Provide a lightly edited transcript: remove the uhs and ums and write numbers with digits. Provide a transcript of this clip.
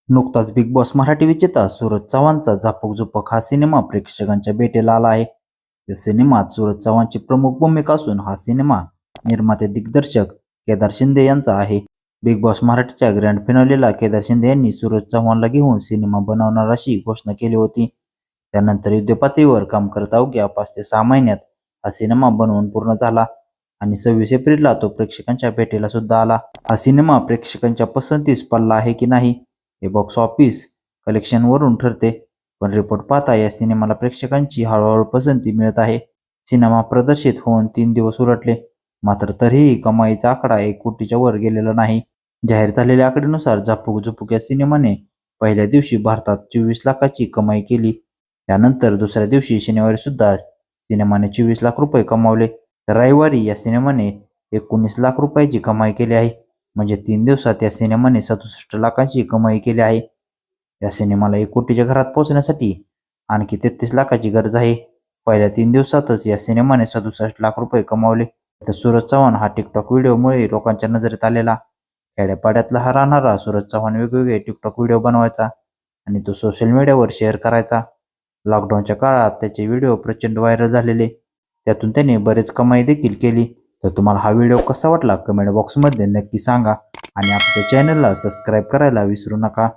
नुकताच big boss Marathi विजेता सूरज चव्हाणचा झापक झुपक हा सिनेमा प्रेक्षकांच्या भेटीला आला आहे. या सिनेमात सूरज चव्हाणची प्रमुख भूमिका असून हा सिनेमा निर्माते दिग्दर्शक केदार शिंदे यांचा आहे. बिग बॉस मराठीच्या ग्रँड फिनालेला केदार शिंदे यांनी सूरज चव्हाणला घेऊन सिनेमा बनवणार अशी घोषणा केली होती. त्यानंतर युद्धपातळीवर काम करत अवघ्या 5 ते 6 महिन्यात हा सिनेमा बनवून पूर्ण झाला आणि 26 एप्रिलला तो प्रेक्षकांच्या भेटीला सुद्धा आला. हा सिनेमा प्रेक्षकांच्या पसंतीस पडला आहे की नाही हे बॉक्स ऑफिस कलेक्शनवरून ठरते, पण रिपोर्ट पाहता या सिनेमाला प्रेक्षकांची हळूहळू पसंती मिळत आहे. सिनेमा प्रदर्शित होऊन 3 दिवस उलटले, मात्र तरीही कमाईचा आकडा 1 कोटीच्या वर गेलेला नाही. जाहीर झालेल्या आकडेनुसार झापक झुपक या सिनेमाने पहिल्या दिवशी भारतात 24 लाखाची कमाई केली. त्यानंतर दुसऱ्या दिवशी शनिवारी सुद्धा सिनेमाने 24 लाख रुपये कमावले, तर रविवारी या सिनेमाने 19 लाख रुपयाची कमाई केली आहे. म्हणजे 3 दिवसात या सिनेमाने 67 लाखांची कमाई केली आहे. या सिनेमाला 1 कोटीच्या घरात पोहोचण्यासाठी आणखी 33 लाखाची गरज आहे. पहिल्या 3 दिवसातच या सिनेमाने 67 लाख रुपये कमावले. तर सूरज चव्हाण हा टिकटॉक व्हिडिओमुळे लोकांच्या नजरेत आलेला. खेड्यापाड्यातला हा राहणारा सूरज चव्हाण वेगवेगळे टिकटॉक व्हिडिओ बनवायचा आणि तो सोशल मीडियावर शेअर करायचा. लॉकडाऊनच्या काळात त्याचे व्हिडिओ प्रचंड व्हायरल झालेले. त्यातून त्याने बरेच कमाई देखील केली. तर तुम्हाला हा व्हिडिओ कसा वाटला कमेंट बॉक्समध्ये नक्की सांगा आणि आपल्या चॅनलला सबस्क्राईब करायला विसरू नका.